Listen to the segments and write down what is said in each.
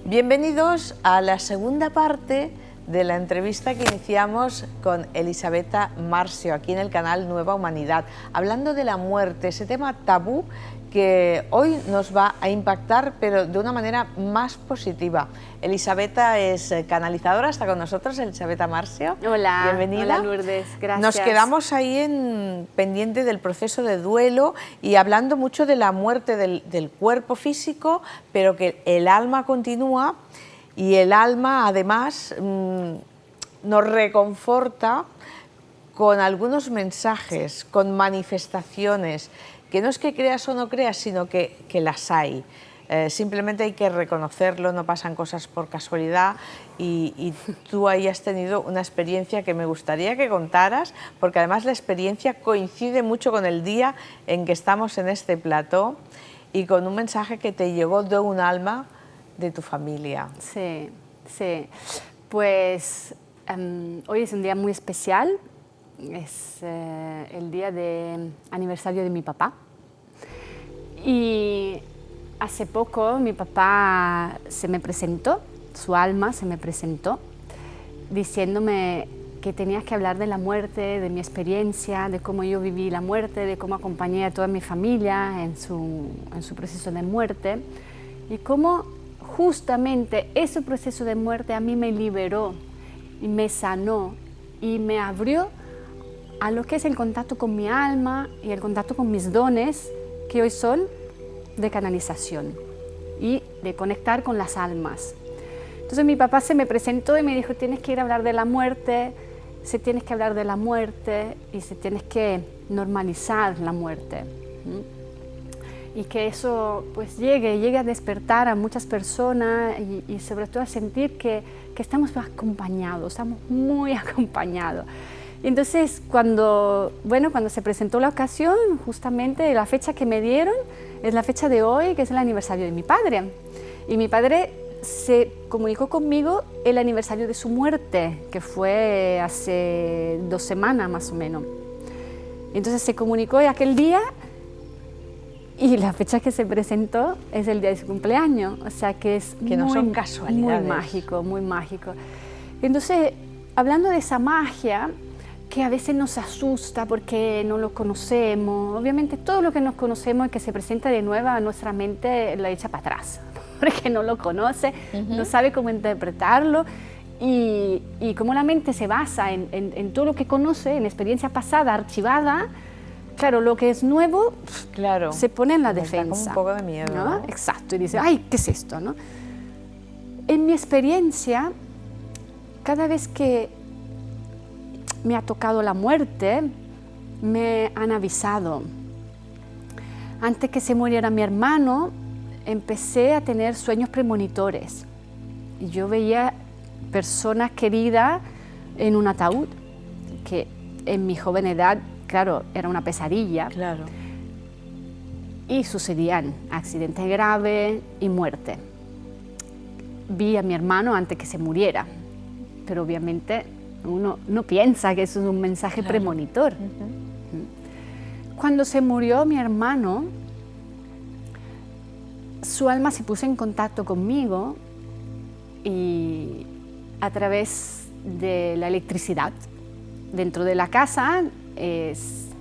Bienvenidos a la segunda parte de la entrevista que iniciamos con Elisabetta Marsio aquí en el canal Nueva Humanidad, hablando de la muerte, ese tema tabú que hoy nos va a impactar, pero de una manera más positiva. Elisabetta es canalizadora, está con nosotros, Elisabetta Marsio. Hola, bienvenida. Hola Lourdes, gracias. Nos quedamos ahí pendiente del proceso de duelo y hablando mucho de la muerte del cuerpo físico, pero que el alma continúa y el alma además nos reconforta con algunos mensajes, con manifestaciones, que no es que creas o no creas, sino que las hay. Simplemente hay que reconocerlo, no pasan cosas por casualidad y tú ahí has tenido una experiencia que me gustaría que contaras, porque además la experiencia coincide mucho con el día en que estamos en este plató y con un mensaje que te llegó de un alma de tu familia. Sí, sí. Pues hoy es un día muy especial. Es el día de aniversario de mi papá. Y hace poco mi papá se me presentó, su alma se me presentó, diciéndome que tenía que hablar de la muerte, de mi experiencia, de cómo yo viví la muerte, de cómo acompañé a toda mi familia en su proceso de muerte y cómo justamente ese proceso de muerte a mí me liberó y me sanó y me abrió a lo que es el contacto con mi alma y el contacto con mis dones, que hoy son de canalización y de conectar con las almas. Entonces mi papá se me presentó y me dijo, tienes que ir a hablar de la muerte, tienes que hablar de la muerte y tienes que normalizar la muerte. Y que eso pues llegue a despertar a muchas personas y sobre todo a sentir que estamos acompañados, estamos muy acompañados. Y entonces cuando se presentó la ocasión, justamente la fecha que me dieron es la fecha de hoy, que es el aniversario de mi padre. Y mi padre se comunicó conmigo el aniversario de su muerte, que fue hace 2 semanas más o menos. Entonces se comunicó aquel día y la fecha que se presentó es el día de su cumpleaños, o sea que es que no son casualidades. Muy mágico, muy mágico. Entonces, hablando de esa magia, que a veces nos asusta porque no lo conocemos, obviamente todo lo que nos conocemos y que se presenta de nuevo a nuestra mente la echa para atrás, porque no lo conoce, no sabe cómo interpretarlo y como la mente se basa en todo lo que conoce, en experiencia pasada, archivada. Claro, lo que es nuevo, claro, se pone en la defensa. Da como un poco de miedo, ¿no? Exacto, y dice, ay, ¿qué es esto? ¿No? En mi experiencia, cada vez que me ha tocado la muerte, me han avisado. Antes que se muriera mi hermano, empecé a tener sueños premonitores. Y yo veía personas queridas en un ataúd, que en mi joven edad, claro, era una pesadilla. Claro. Y sucedían accidentes graves y muerte. Vi a mi hermano antes que se muriera, pero obviamente uno no piensa que eso es un mensaje premonitor. Cuando se murió mi hermano, su alma se puso en contacto conmigo y a través de la electricidad. Dentro de la casa,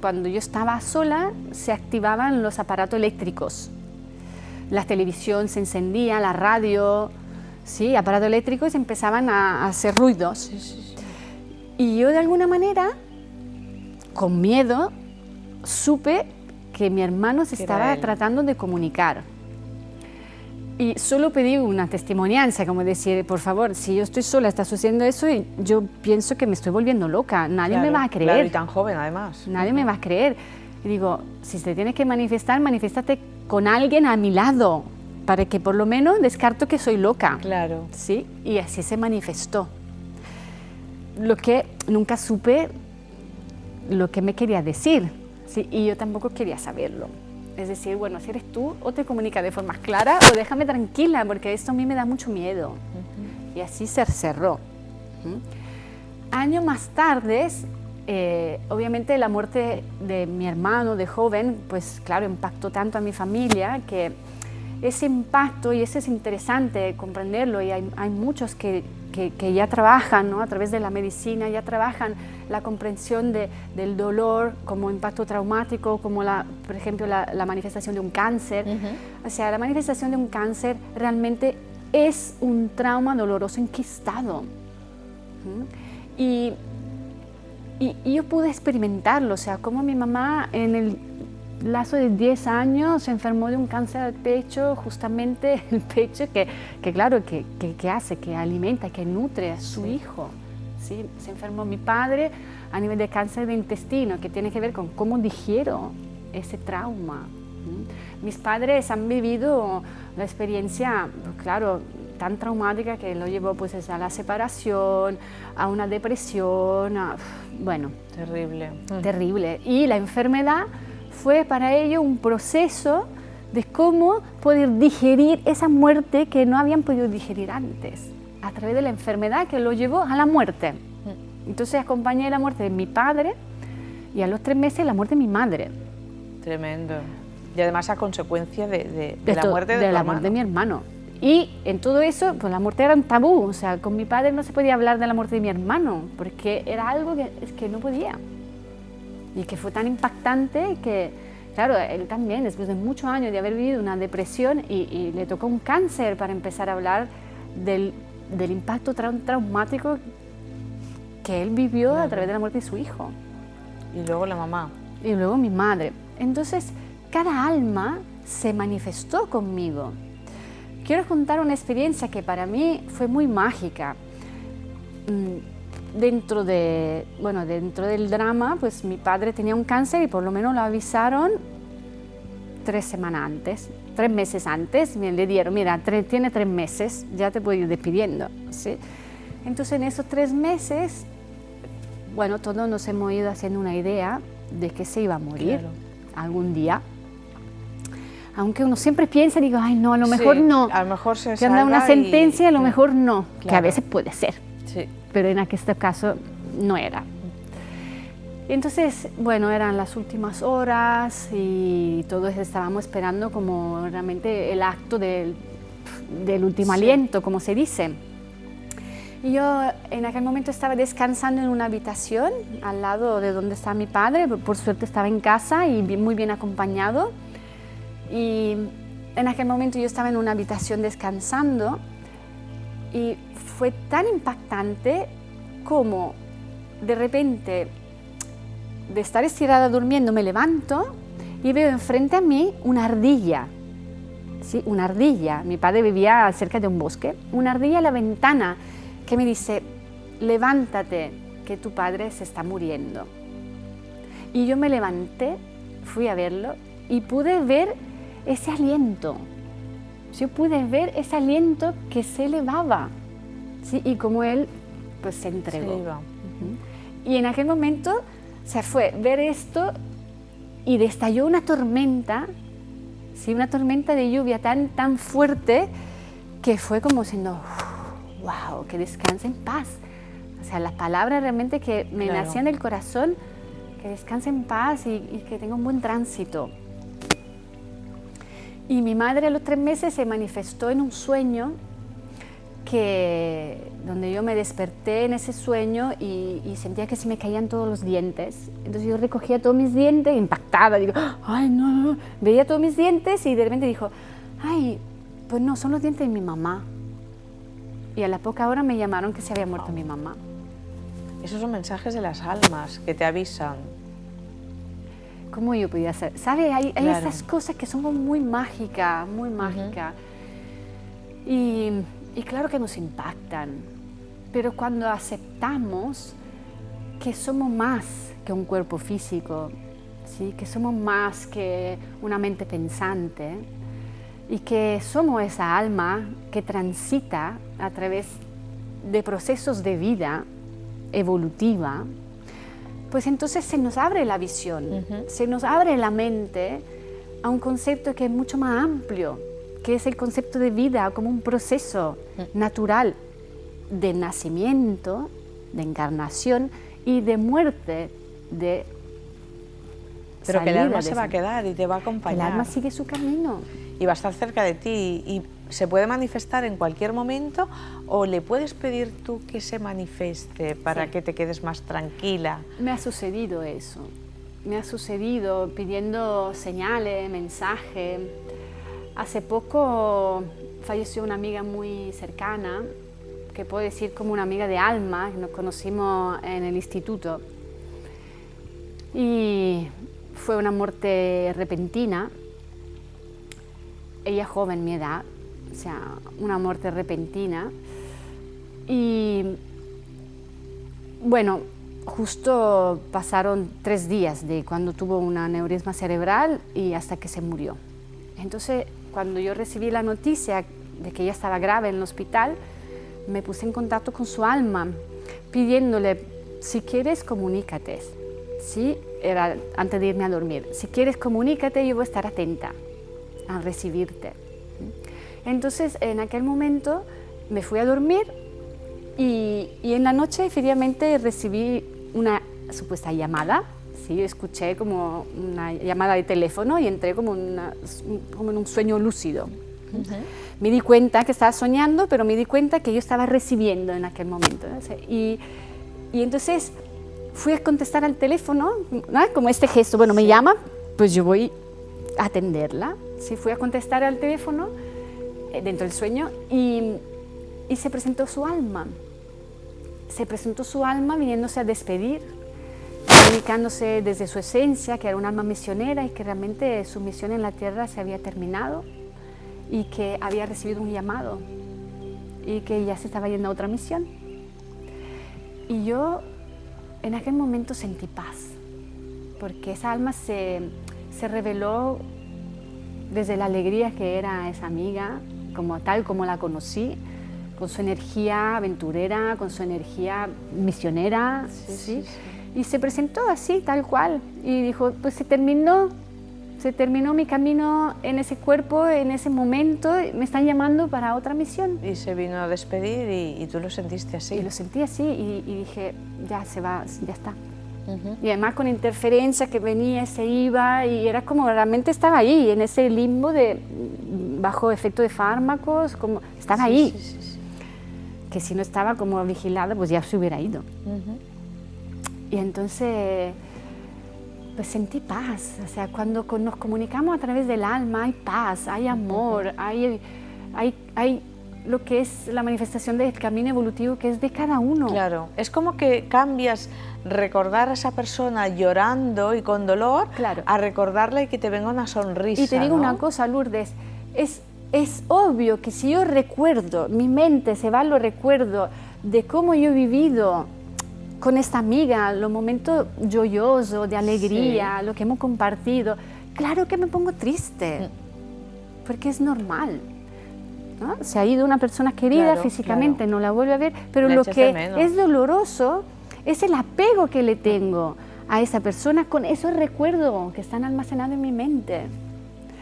cuando yo estaba sola, se activaban los aparatos eléctricos. La televisión se encendía, la radio, sí, aparatos eléctricos empezaban a hacer ruidos. Sí. Y yo de alguna manera, con miedo, supe que mi hermano se estaba tratando de comunicar. Y solo pedí una testimonianza, como decir, por favor, si yo estoy sola, está sucediendo eso y yo pienso que me estoy volviendo loca, nadie me va a creer. Claro, y tan joven además. Nadie me va a creer. Y digo, si te tienes que manifestar, manifiéstate con alguien a mi lado, para que por lo menos descarto que soy loca. Claro. ¿Sí? Y así se manifestó. Lo que nunca supe lo que me quería decir, ¿sí? Y yo tampoco quería saberlo. Es decir, bueno, si eres tú, o te comunica de forma clara o déjame tranquila, porque esto a mí me da mucho miedo. Y así se cerró. Años más tarde, obviamente la muerte de mi hermano de joven, pues claro, impactó tanto a mi familia que ese impacto, y eso es interesante comprenderlo, y hay muchos que ya trabajan, ¿no? A través de la medicina, ya trabajan la comprensión del dolor como impacto traumático, como por ejemplo la manifestación de un cáncer. O sea, la manifestación de un cáncer realmente es un trauma doloroso enquistado. Y yo pude experimentarlo, o sea, como mi mamá en el lazo de 10 años se enfermó de un cáncer al pecho, justamente el pecho que claro, que hace, que alimenta, que nutre a su hijo. ¿Sí? Se enfermó mi padre a nivel de cáncer de intestino, que tiene que ver con cómo digiero ese trauma. Mis padres han vivido la experiencia, claro, tan traumática que lo llevó pues a la separación, a una depresión, bueno. Terrible. Terrible. Y la enfermedad fue para ellos un proceso de cómo poder digerir esa muerte que no habían podido digerir antes, a través de la enfermedad que lo llevó a la muerte. Entonces acompañé la muerte de mi padre y a los 3 meses la muerte de mi madre. Tremendo. Y además a consecuencia de la muerte de la muerte de mi hermano. Y en todo eso, pues la muerte era un tabú, o sea, con mi padre no se podía hablar de la muerte de mi hermano, porque era algo que no podía. Y que fue tan impactante que, claro, él también, después de muchos años de haber vivido una depresión y le tocó un cáncer para empezar a hablar del impacto traumático que él vivió a través de la muerte de su hijo. Y luego la mamá. Y luego mi madre. Entonces, cada alma se manifestó conmigo. Quiero contar una experiencia que para mí fue muy mágica. Dentro del drama, pues mi padre tenía un cáncer y por lo menos lo avisaron 3 semanas antes, 3 meses antes, le dieron, mira, tiene 3 meses, ya te puedo ir despidiendo, ¿sí? Entonces en esos 3 meses, bueno, todos nos hemos ido haciendo una idea de que se iba a morir algún día. Aunque uno siempre piensa, digo, ay no, a lo mejor no. A lo mejor se que anda una sentencia, a lo mejor no, que a veces puede ser. Sí. Pero en este caso no era. Entonces, bueno, eran las últimas horas y todos estábamos esperando como realmente el acto del último aliento, como se dice. Y yo en aquel momento estaba descansando en una habitación al lado de donde está mi padre, por suerte estaba en casa y muy bien acompañado. Y en aquel momento yo estaba en una habitación descansando y fue tan impactante como de repente de estar estirada durmiendo me levanto y veo enfrente a mí una ardilla. Sí, una ardilla. Mi padre vivía cerca de un bosque. Una ardilla a la ventana que me dice, levántate, que tu padre se está muriendo. Y yo me levanté, fui a verlo y pude ver ese aliento. Yo pude ver ese aliento que se elevaba, ¿sí? Y como él pues se entregó. Se iba. Y en aquel momento se fue ver esto y estalló una tormenta, ¿sí? Una tormenta de lluvia tan fuerte que fue como diciendo, wow, que descanse en paz. O sea, las palabras realmente que me nacían del corazón, que descanse en paz y que tenga un buen tránsito. Y mi madre a los 3 meses se manifestó en un sueño donde yo me desperté en ese sueño y sentía que se me caían todos los dientes. Entonces yo recogía todos mis dientes, impactada, digo, ay no, veía todos mis dientes y de repente dijo, ay, pues no, son los dientes de mi mamá. Y a la poca hora me llamaron que se había muerto mi mamá. Esos son mensajes de las almas que te avisan. ¿Cómo yo podía hacer? ¿Sabe? Hay estas cosas que son muy mágicas, muy mágicas. Y claro que nos impactan, pero cuando aceptamos que somos más que un cuerpo físico, ¿sí? Que somos más que una mente pensante y que somos esa alma que transita a través de procesos de vida evolutiva, pues entonces se nos abre la visión, se nos abre la mente a un concepto que es mucho más amplio, que es el concepto de vida como un proceso natural de nacimiento, de encarnación y de muerte, pero que el alma se va a quedar y te va a acompañar. El alma sigue su camino. y va a estar cerca de ti y se puede manifestar en cualquier momento, o le puedes pedir tú que se manifieste para Sí. que te quedes más tranquila. Me ha sucedido eso, me ha sucedido pidiendo señales, mensajes. Hace poco falleció una amiga muy cercana, que puedo decir como una amiga de alma, que nos conocimos en el instituto. Y fue una muerte repentina. Ella joven, mi edad, o sea, una muerte repentina. Y bueno, justo pasaron 3 días de cuando tuvo un aneurisma cerebral y hasta que se murió. Entonces, cuando yo recibí la noticia de que ella estaba grave en el hospital, me puse en contacto con su alma, pidiéndole, si quieres, comunícate. Sí, era antes de irme a dormir. Si quieres, comunícate, yo voy a estar atenta a recibirte. Entonces, en aquel momento me fui a dormir y en la noche, efectivamente, recibí una supuesta llamada. Sí, escuché como una llamada de teléfono y entré como en un sueño lúcido. Me di cuenta que estaba soñando, pero me di cuenta que yo estaba recibiendo en aquel momento, ¿no? Y entonces fui a contestar al teléfono, ¿no? Como este gesto, bueno, me llama, pues yo voy a atenderla. Sí, fui a contestar al teléfono dentro del sueño y se presentó su alma. Se presentó su alma viniéndose a despedir, comunicándose desde su esencia, que era un alma misionera y que realmente su misión en la tierra se había terminado y que había recibido un llamado y que ya se estaba yendo a otra misión. Y yo en aquel momento sentí paz, porque esa alma se reveló desde la alegría que era esa amiga, como tal como la conocí, con su energía aventurera, con su energía misionera, ¿sí? Y se presentó así, tal cual, y dijo, pues se terminó mi camino en ese cuerpo, en ese momento, me están llamando para otra misión. Y se vino a despedir y tú lo sentiste así. Y lo sentí así y dije, ya se va, ya está. Y además con interferencia que venía, se iba y era como realmente estaba ahí, en ese limbo de bajo efecto de fármacos, como estaba ahí. Que si no estaba como vigilada, pues ya se hubiera ido. Y entonces, pues sentí paz. O sea, cuando nos comunicamos a través del alma, hay paz, hay amor, hay lo que es la manifestación del camino evolutivo que es de cada uno. Claro, es como que cambias recordar a esa persona llorando y con dolor, claro, a recordarla y que te venga una sonrisa. Y te digo, ¿no? una cosa, Lourdes, es obvio que si yo recuerdo, mi mente se va a los recuerdos de cómo yo he vivido con esta amiga, los momentos joyosos, de alegría, lo que hemos compartido, claro que me pongo triste, porque es normal, ¿no? Se ha ido una persona querida físicamente, no la vuelve a ver, pero lo que es doloroso es el apego que le tengo a esa persona con esos recuerdos que están almacenados en mi mente.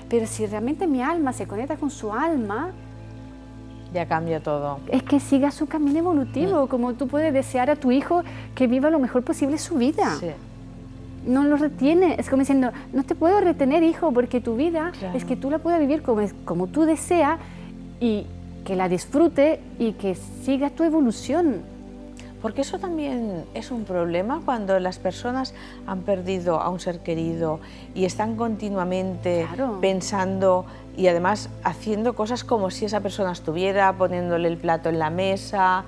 Pero si realmente mi alma se conecta con su alma, ya cambia todo. Es que siga su camino evolutivo, como tú puedes desear a tu hijo que viva lo mejor posible su vida. Sí. No lo retiene, es como diciendo, no te puedo retener, hijo, porque tu vida es que tú la puedas vivir como tú deseas y que la disfrute y que siga tu evolución. Porque eso también es un problema cuando las personas han perdido a un ser querido y están continuamente pensando y además haciendo cosas como si esa persona estuviera, poniéndole el plato en la mesa,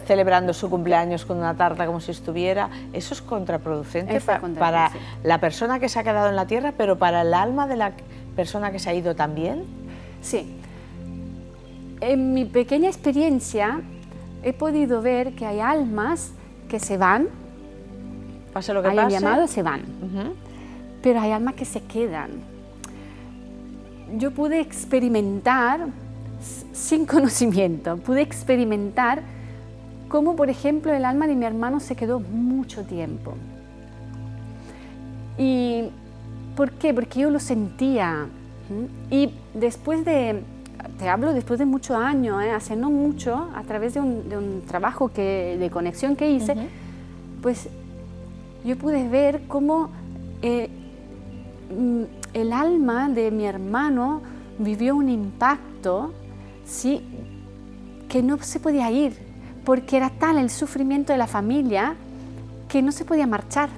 celebrando su cumpleaños con una tarta como si estuviera. Eso es contraproducente para la persona que se ha quedado en la tierra, pero para el alma de la persona que se ha ido también. Sí. En mi pequeña experiencia, he podido ver que hay almas que se van, pase lo que hay pase, llamados, se van, pero hay almas que se quedan. Yo pude experimentar, sin conocimiento, pude experimentar cómo, por ejemplo, el alma de mi hermano se quedó mucho tiempo. ¿Y por qué? Porque yo lo sentía. Y después de... Te hablo después de muchos años, hace no mucho, a través de un trabajo de conexión que hice, pues yo pude ver cómo el alma de mi hermano vivió un impacto, ¿sí?, que no se podía ir, porque era tal el sufrimiento de la familia que no se podía marchar.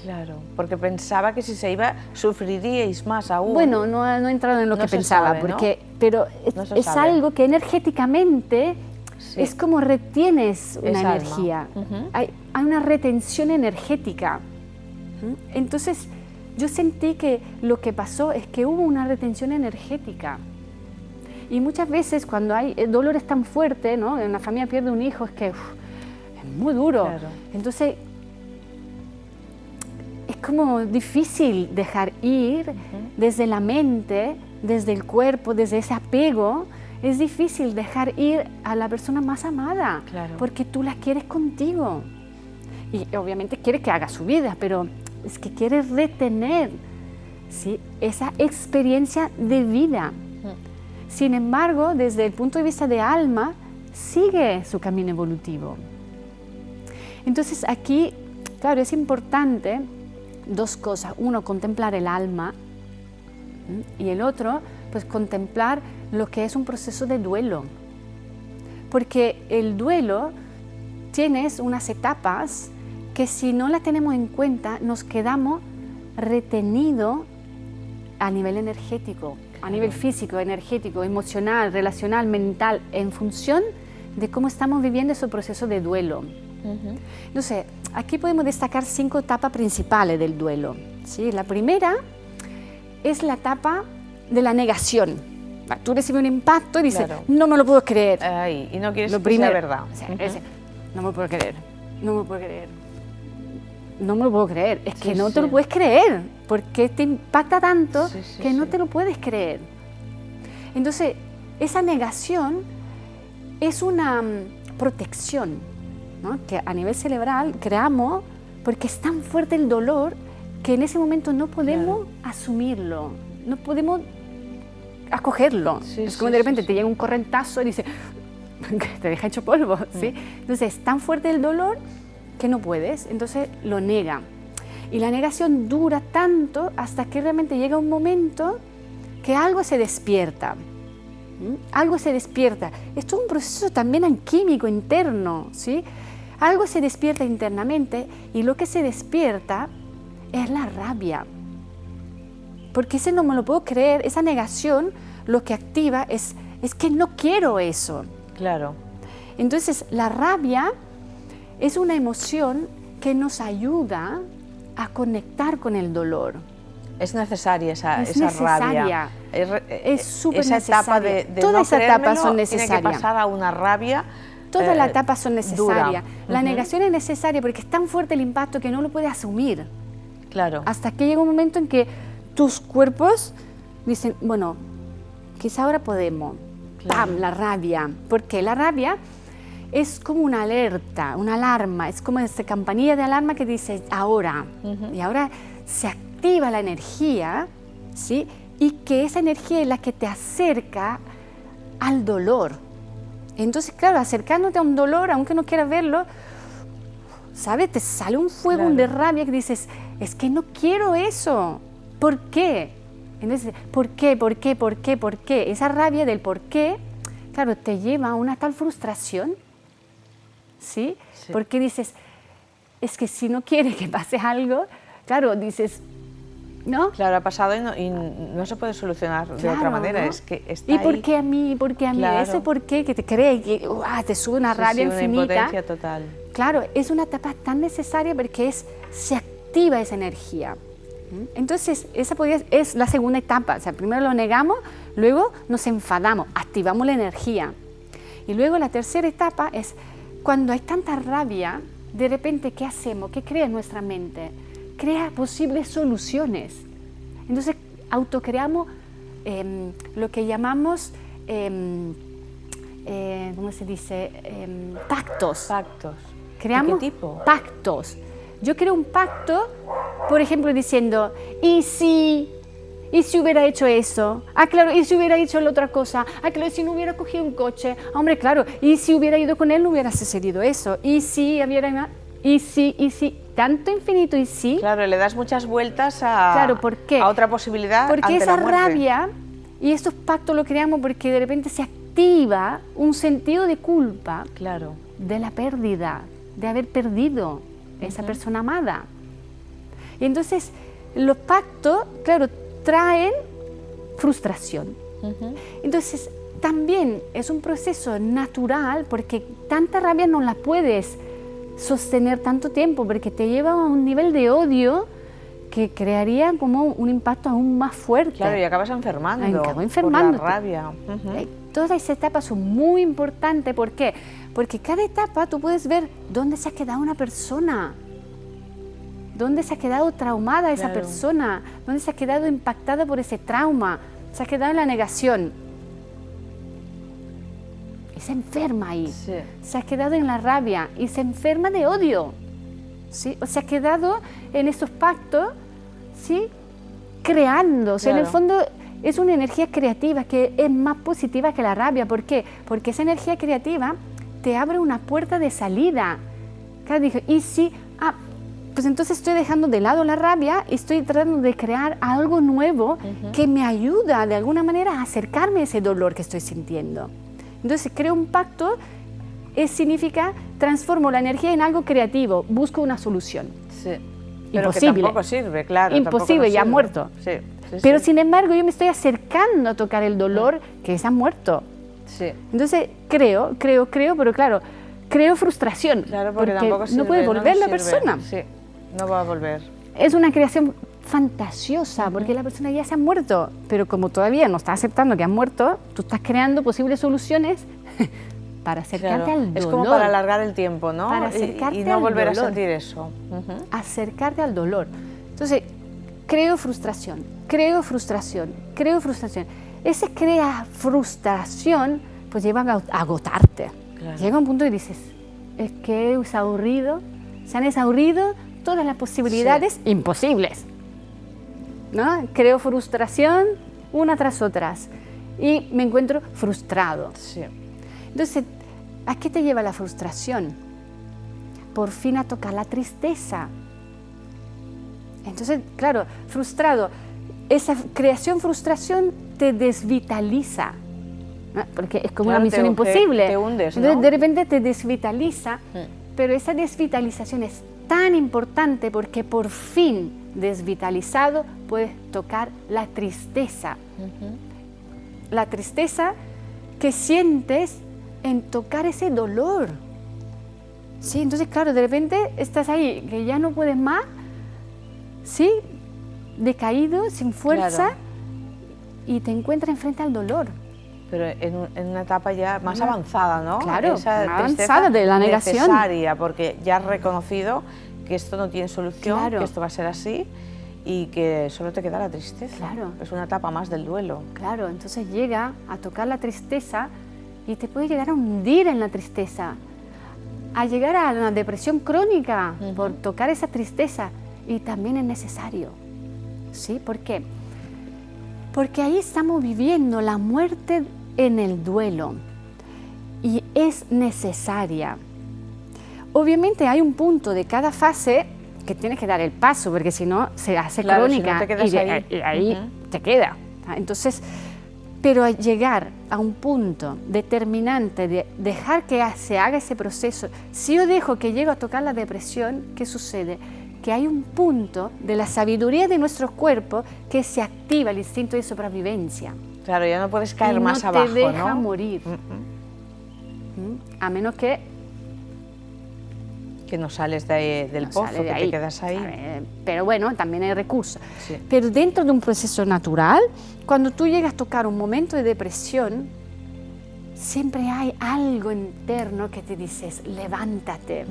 Claro, porque pensaba que si se iba sufriríais más aún. Bueno, no he entrado en lo No que se pensaba, sabe, ¿no? porque, pero No se es sabe. algo que energéticamente Sí. es como retienes una Es alma. energía. Ujú. Hay una retención energética. Entonces, yo sentí que lo que pasó es que hubo una retención energética. Y muchas veces cuando hay el dolor es tan fuerte, ¿no? Una familia pierde un hijo, es que es muy duro. Claro. Entonces, es como difícil dejar ir desde la mente, desde el cuerpo, desde ese apego. Es difícil dejar ir a la persona más amada, Claro. porque tú la quieres contigo. Y obviamente quiere que haga su vida, pero es que quiere retener, ¿sí?, esa experiencia de vida. Sin embargo, desde el punto de vista de alma, sigue su camino evolutivo. Entonces aquí, claro, es importante dos cosas. Uno, contemplar el alma, y el otro, pues contemplar lo que es un proceso de duelo. Porque el duelo tienes unas etapas que si no las tenemos en cuenta, nos quedamos retenidos a nivel energético, a nivel físico, energético, emocional, relacional, mental, en función de cómo estamos viviendo ese proceso de duelo. Entonces, aquí podemos destacar 5 etapas principales del duelo, ¿sí? La primera es la etapa de la negación. Tú recibes un impacto y dices, Claro. no me lo puedo creer. Ay, y no quieres Lo que primero, sea verdad. o sea, es, no me lo puedo creer, no me lo puedo creer, no me lo puedo creer. Es que Sí, no te lo sí. puedes creer, porque te impacta tanto Sí, sí, que no sí. te lo puedes creer. Entonces, esa negación es una protección, ¿no?, que a nivel cerebral creamos porque es tan fuerte el dolor que en ese momento no podemos asumirlo, no podemos acogerlo. Sí, es como sí, de repente sí, te llega un correntazo y dices, te deja hecho polvo, ¿sí? Entonces es tan fuerte el dolor que no puedes, entonces lo nega. Y la negación dura tanto hasta que realmente llega un momento que algo se despierta. Algo se despierta. Esto es un proceso también alquímico interno, ¿sí? Algo se despierta internamente y lo que se despierta es la rabia. Porque ese no me lo puedo creer, esa negación lo que activa es que no quiero eso. Claro. Entonces la rabia es una emoción que nos ayuda a conectar con el dolor. Es necesaria esa Es rabia. necesaria. Es súper Esa etapa necesaria. de Todas no esas etapas creérmelo, son tiene que necesarias. pasar a una rabia. Todas las etapas son necesarias. dura. La negación es necesaria porque es tan fuerte el impacto que no lo puedes asumir. Claro. Hasta que llega un momento en que tus cuerpos dicen, bueno, quizá ahora podemos. Claro. ¡Pam! La rabia. Porque la rabia es como una alerta, una alarma. Es como esta campanilla de alarma que dice, ahora. Y ahora se activa la energía, ¿sí? Y que esa energía es la que te acerca al dolor. Entonces, claro, acercándote a un dolor, aunque no quieras verlo, ¿sabes? Te sale un fuego Claro. de rabia que dices, es que no quiero eso. ¿Por qué? Entonces, ¿por qué? ¿Por qué? ¿Por qué? ¿Por qué? Esa rabia del por qué, claro, te lleva a una tal frustración, ¿sí? Sí. Porque dices, es que si no quieres que pase algo, claro, dices, ¿no? Claro, ha pasado y no se puede solucionar de otra Claro, manera. ¿no? Es que está ¿Y por ahí. qué a mí? ¿Por qué a mí? Claro. Ese por qué que te cree que te sube una Sí, rabia sí, una infinita. impotencia total. Claro, es una etapa tan necesaria porque se activa esa energía. Entonces, esa es la segunda etapa. O sea, primero lo negamos, luego nos enfadamos, activamos la energía. Y luego la tercera etapa es cuando hay tanta rabia, de repente, ¿qué hacemos? ¿Qué crea nuestra mente? Crea posibles soluciones. Entonces, autocreamos lo que llamamos, ¿cómo se dice? Pactos. Pactos. Creamos ¿De qué tipo? pactos. Yo creo un pacto, por ejemplo, diciendo, ¿y si hubiera hecho eso? Ah, claro, ¿y si hubiera hecho la otra cosa? Ah, claro, si no hubiera cogido un coche. Hombre, claro, ¿y si hubiera ido con él no hubiera sucedido eso? ¿Y si hubiera...? y sí, tanto infinito y sí. Claro, le das muchas vueltas a, Claro, ¿por qué? a otra posibilidad Porque ante esa la muerte. rabia y estos pactos lo creamos porque de repente se activa un sentido de culpa Claro, de la pérdida, de haber perdido esa persona amada. Y entonces los pactos, claro, traen frustración. Entonces también es un proceso natural porque tanta rabia no la puedes sostener tanto tiempo porque te lleva a un nivel de odio que crearía como un impacto aún más fuerte. claro, y acabas enfermando. Acabo enfermándote. Por la rabia. Todas esas etapas son muy importantes. ¿Por qué? Porque cada etapa tú puedes ver dónde se ha quedado una persona, dónde se ha quedado traumada esa Claro. persona, dónde se ha quedado impactada por ese trauma, se ha quedado en la negación. Y se enferma ahí. Sí. Se ha quedado en la rabia y se enferma de odio. ¿Sí? O se ha quedado en esos pactos, ¿sí? Creando. O sea, en el Claro. fondo es una energía creativa que es más positiva que la rabia. ¿Por qué? Porque esa energía creativa te abre una puerta de salida. Claro, dije, y si, pues entonces estoy dejando de lado la rabia y estoy tratando de crear algo nuevo que me ayuda de alguna manera a acercarme a ese dolor que estoy sintiendo. Entonces creo un pacto, significa transformo la energía en algo creativo, busco una solución. Sí. Pero Imposible. que tampoco sirve, claro. Imposible, tampoco ya nos muerto. sirve. Sí, Pero sí. sin embargo yo me estoy acercando a tocar el dolor que se ha muerto. Sí. Entonces creo, pero claro, creo frustración. Claro, porque tampoco sirve. no puede volver la nos sirve. persona. Sí, no va a volver. Es una creación fantasiosa porque la persona ya se ha muerto, pero como todavía no está aceptando que ha muerto, tú estás creando posibles soluciones para acercarte Claro. al dolor. Es como para alargar el tiempo, ¿no? Para acercarte y no al volver a dolor. sentir eso. Acercarte al dolor. Entonces, creo frustración. Ese crea frustración, pues lleva a agotarte. Claro. Llega un punto y dices, es que es aburrido, se han exhaurido todas las posibilidades imposibles. ¿No? Creo frustración una tras otras y me encuentro frustrado. Sí. Entonces, ¿a qué te lleva la frustración? Por fin a tocar la tristeza. Entonces, claro, frustrado, esa frustración te desvitaliza, ¿no? Porque es como Claro, una misión te imposible. te hundes, ¿no? Entonces, de repente te desvitaliza, pero esa desvitalización es tan importante porque por fin desvitalizado puedes tocar la tristeza. La tristeza que sientes en tocar ese dolor. Sí, entonces claro, de repente estás ahí, que ya no puedes más, ¿sí? Decaído, sin fuerza, Claro. y te encuentras enfrente al dolor. Pero en una etapa ya más avanzada, ¿no? Claro, Esa más tristeza avanzada de la negación. necesaria, porque ya has reconocido que esto no tiene solución, Claro. que esto va a ser así y que solo te queda la tristeza. Claro. Es una etapa más del duelo. Claro, entonces llega a tocar la tristeza y te puede llegar a hundir en la tristeza, a llegar a una depresión crónica por tocar esa tristeza, y también es necesario. ¿Sí? ¿Por qué? Porque ahí estamos viviendo la muerte en el duelo y es necesaria. Obviamente hay un punto de cada fase que tienes que dar el paso, porque si no se hace Claro, si crónica no te quedas ahí. y ahí te queda. Entonces, pero al llegar a un punto determinante de dejar que se haga ese proceso, si yo dejo que llego a tocar la depresión, ¿qué sucede? Que hay un punto de la sabiduría de nuestro cuerpo que se activa el instinto de supervivencia. Claro, ya no puedes caer y más no abajo, te deja ¿no? morir. A menos que Que no sales del no pozo, sale de que ahí, te quedas ahí. ¿sabe? Pero bueno, también hay recursos. Sí. Pero dentro de un proceso natural, cuando tú llegas a tocar un momento de depresión, siempre hay algo interno que te dices, levántate,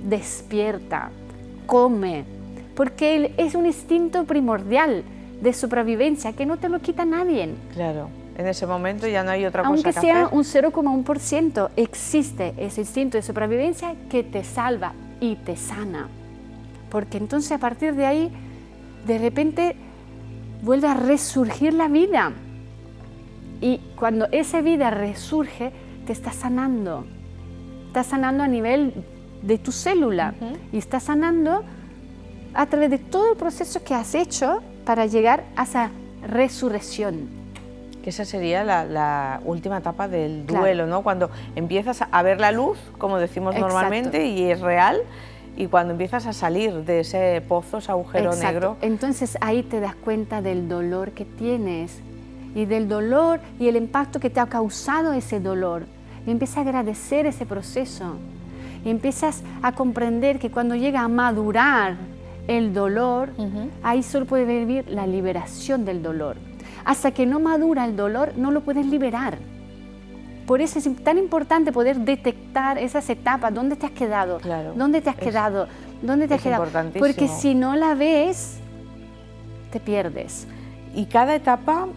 despierta, come, porque es un instinto primordial de supervivencia que no te lo quita nadie. Claro, en ese momento ya no hay otra cosa Aunque que sea hacer. un 0,1%, existe ese instinto de supervivencia que te salva y te sana. Porque entonces a partir de ahí, de repente, vuelve a resurgir la vida. Y cuando esa vida resurge, te está sanando. Está sanando a nivel de tu célula y estás sanando a través de todo el proceso que has hecho para llegar a esa resurrección. Que esa sería la última etapa del Claro. duelo, ¿no? Cuando empiezas a ver la luz, como decimos Exacto. normalmente, y es real, y cuando empiezas a salir de ese pozo, ese agujero Exacto. negro. Entonces ahí te das cuenta del dolor que tienes y del dolor y el impacto que te ha causado ese dolor. Y empiezas a agradecer ese proceso. Y empiezas a comprender que cuando llega a madurar el dolor, ahí solo puede vivir la liberación del dolor. Hasta que no madura el dolor, no lo puedes liberar. Por eso es tan importante poder detectar esas etapas, dónde te has quedado, Claro. dónde te has quedado, dónde te has es quedado. importantísimo. Porque si no la ves, te pierdes. Y cada etapa,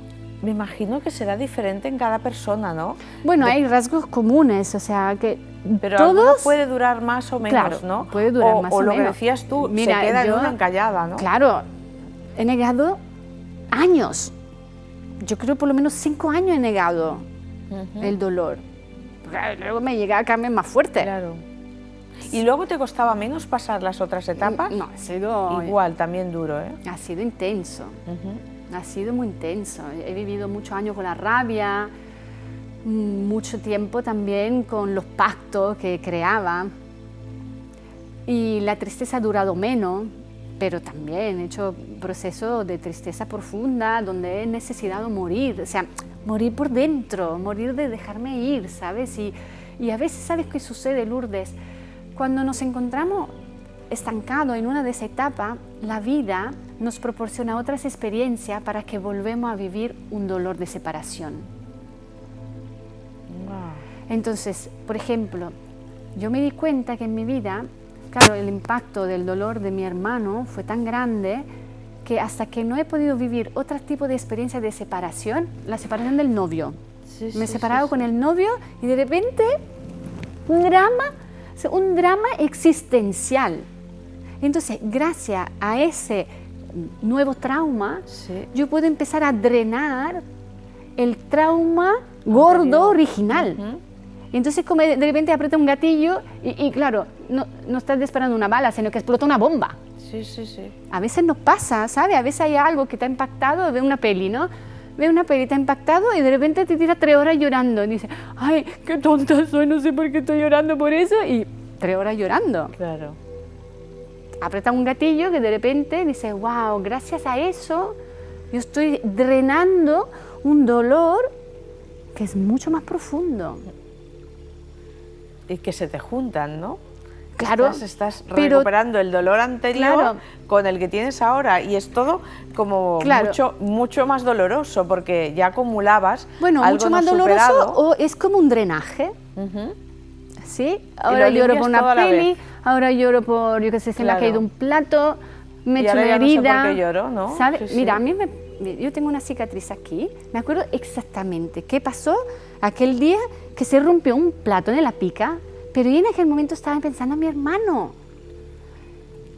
me imagino que será diferente en cada persona, ¿no? Bueno, hay rasgos comunes, o sea, que Pero alguno todos... puede durar más o menos, Claro, ¿no? puede durar más o lo menos. que decías tú, Mira, se queda yo- en una encallada, ¿no? Claro, he negado años. Yo creo por lo menos 5 años he negado el dolor. Porque luego me llega a cambiar más fuerte. Claro. ¿Y luego te costaba menos pasar las otras etapas? No, ha sido... Igual, también duro, ¿eh? Ha sido intenso. Ujú. Ha sido muy intenso. He vivido muchos años con la rabia, mucho tiempo también con los pactos que creaba. Y la tristeza ha durado menos, pero también he hecho procesos de tristeza profunda donde he necesitado morir, o sea, morir por dentro, morir de dejarme ir, ¿sabes? Y a veces, ¿sabes qué sucede, Lourdes? Cuando nos encontramos estancados en una de esas etapas, la vida nos proporciona otras experiencias para que volvemos a vivir un dolor de separación. Wow. Entonces, por ejemplo, yo me di cuenta que en mi vida, claro, el impacto del dolor de mi hermano fue tan grande que hasta que no he podido vivir otro tipo de experiencia de separación, la separación del novio. Sí, Me he sí, separado sí, con el novio y de repente un drama existencial. Entonces, gracias a ese nuevo trauma, Sí. yo puedo empezar a drenar el trauma gordo Anterior. original. Ujú. Y entonces como de repente aprieta un gatillo y claro, no estás disparando una bala, sino que explota una bomba. Sí, sí, sí. A veces nos pasa, ¿sabes? A veces hay algo que te ha impactado de una peli, ¿no? Ve una peli, te ha impactado y de repente te tira 3 horas llorando. Y dices, ay, qué tonta soy, no sé por qué estoy llorando por eso. Y 3 horas llorando. Claro. Aprieta un gatillo que de repente dices, wow, gracias a eso yo estoy drenando un dolor que es mucho más profundo. Y que se te juntan, ¿no? Claro, Estás pero- recuperando el dolor anterior Claro. con el que tienes ahora y es todo como Claro. mucho más doloroso porque ya acumulabas Bueno, algo mucho no más doloroso superado. o es como un drenaje, Ujú. ¿sí? Ahora lo lloro limpias por todo a una la peli, vez. ahora lloro por, yo qué sé, se me ha Claro. caído un plato, me he Y hecho ahora una ya no sé por herida. qué lloro, ¿no? ¿Sabes? Sí, sí. Mira, yo tengo una cicatriz aquí, me acuerdo exactamente qué pasó aquel día que se rompió un plato en la pica, pero yo en aquel momento estaba pensando en mi hermano.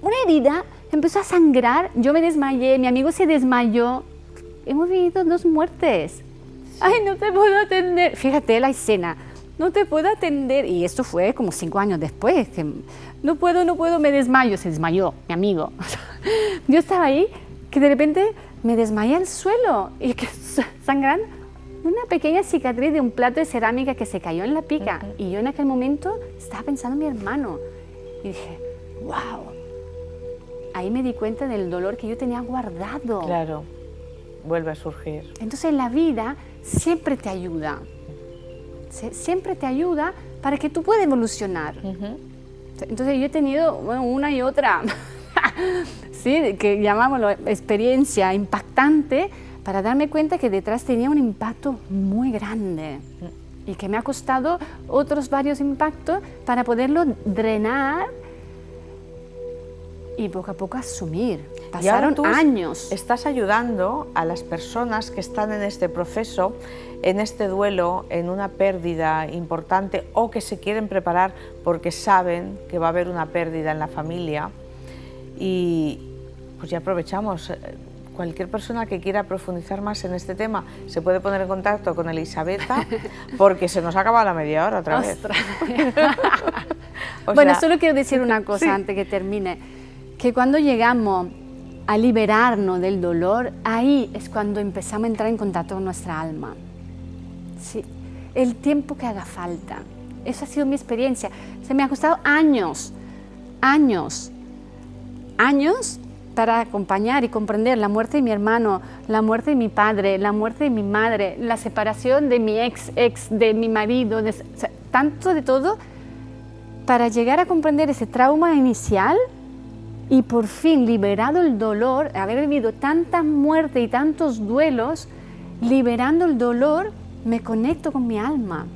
Una herida empezó a sangrar, yo me desmayé, mi amigo se desmayó. Hemos vivido 2 muertes. Ay, no te puedo atender. Fíjate la escena. No te puedo atender. Y esto fue como 5 años después. Que no puedo, me desmayo. Se desmayó mi amigo. Yo estaba ahí, que de repente me desmayé al suelo. Y que sangrando una pequeña cicatriz de un plato de cerámica que se cayó en la pica. Y yo en aquel momento estaba pensando en mi hermano. Y dije, wow. Ahí me di cuenta del dolor que yo tenía guardado. Claro, vuelve a surgir. Entonces la vida siempre te ayuda. Siempre te ayuda para que tú puedas evolucionar. Entonces yo he tenido bueno, una y otra, sí, que llamámoslo experiencia impactante, para darme cuenta que detrás tenía un impacto muy grande y que me ha costado otros varios impactos para poderlo drenar y poco a poco asumir. Y ahora Pasaron tú años. estás ayudando a las personas que están en este proceso, en este duelo, en una pérdida importante o que se quieren preparar porque saben que va a haber una pérdida en la familia. Y pues ya aprovechamos, cualquier persona que quiera profundizar más en este tema se puede poner en contacto con Elisabetta porque se nos ha acabado la media hora otra vez. Ostras. Bueno, sea, solo quiero decir una cosa sí. antes que termine, que cuando llegamos a liberarnos del dolor, ahí es cuando empezamos a entrar en contacto con nuestra alma. Sí, el tiempo que haga falta. Esa ha sido mi experiencia. Se me ha costado años para acompañar y comprender la muerte de mi hermano, la muerte de mi padre, la muerte de mi madre, la separación de mi ex, de mi marido, o sea, tanto de todo, para llegar a comprender ese trauma inicial y por fin, liberado el dolor, haber vivido tanta muerte y tantos duelos, liberando el dolor, me conecto con mi alma.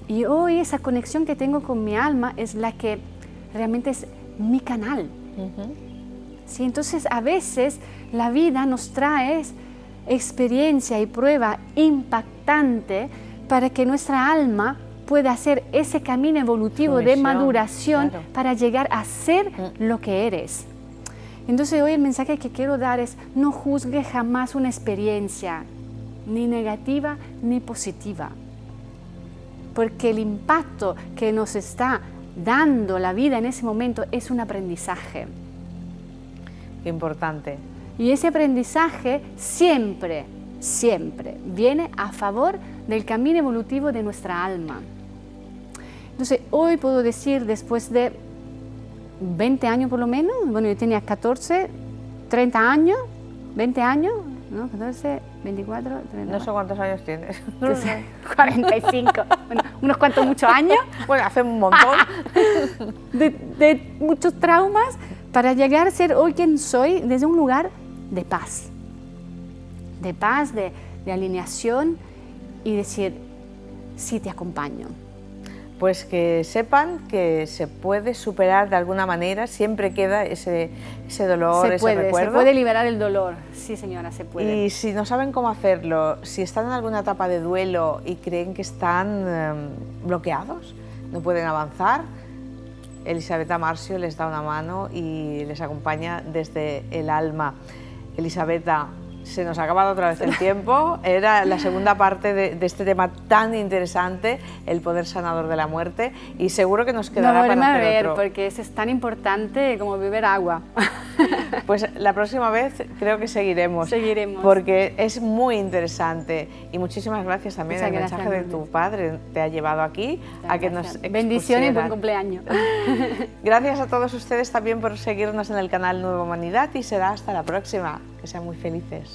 Y hoy esa conexión que tengo con mi alma es la que realmente es mi canal. Sí, entonces a veces la vida nos trae experiencia y prueba impactante para que nuestra alma pueda hacer ese camino evolutivo de maduración, claro, para llegar a ser lo que eres. Entonces hoy el mensaje que quiero dar es: no juzgue jamás una experiencia, ni negativa ni positiva, porque el impacto que nos está dando la vida en ese momento es un aprendizaje. Importante. Y ese aprendizaje siempre viene a favor del camino evolutivo de nuestra alma. Entonces, hoy puedo decir, después de 20 años por lo menos, bueno, yo tenía 14, 30 años, 20 años, ¿no? 14, 24, 30. No sé cuántos años tienes. 45, bueno, unos cuantos muchos años. Bueno, hace un montón. de muchos traumas para llegar a ser hoy quien soy desde un lugar de paz, de alineación y decir: sí, te acompaño. Pues que sepan que se puede superar de alguna manera, siempre queda ese dolor, ese recuerdo. Se puede liberar el dolor, sí señora, se puede. Y si no saben cómo hacerlo, si están en alguna etapa de duelo y creen que están bloqueados, no pueden avanzar, Elisabetta Marcio les da una mano y les acompaña desde el alma. Elisabetta, se nos ha acabado otra vez el tiempo, era la segunda parte de este tema tan interesante, el poder sanador de la muerte, y seguro que nos quedará para hacer otro. Porque es tan importante como beber agua. Pues la próxima vez creo que seguiremos. Porque es muy interesante. Y muchísimas gracias también. El mensaje de tu padre te ha llevado aquí a que nos expusieran. Bendiciones y buen cumpleaños. Gracias a todos ustedes también por seguirnos en el canal Nueva Humanidad y será hasta la próxima. Que sean muy felices.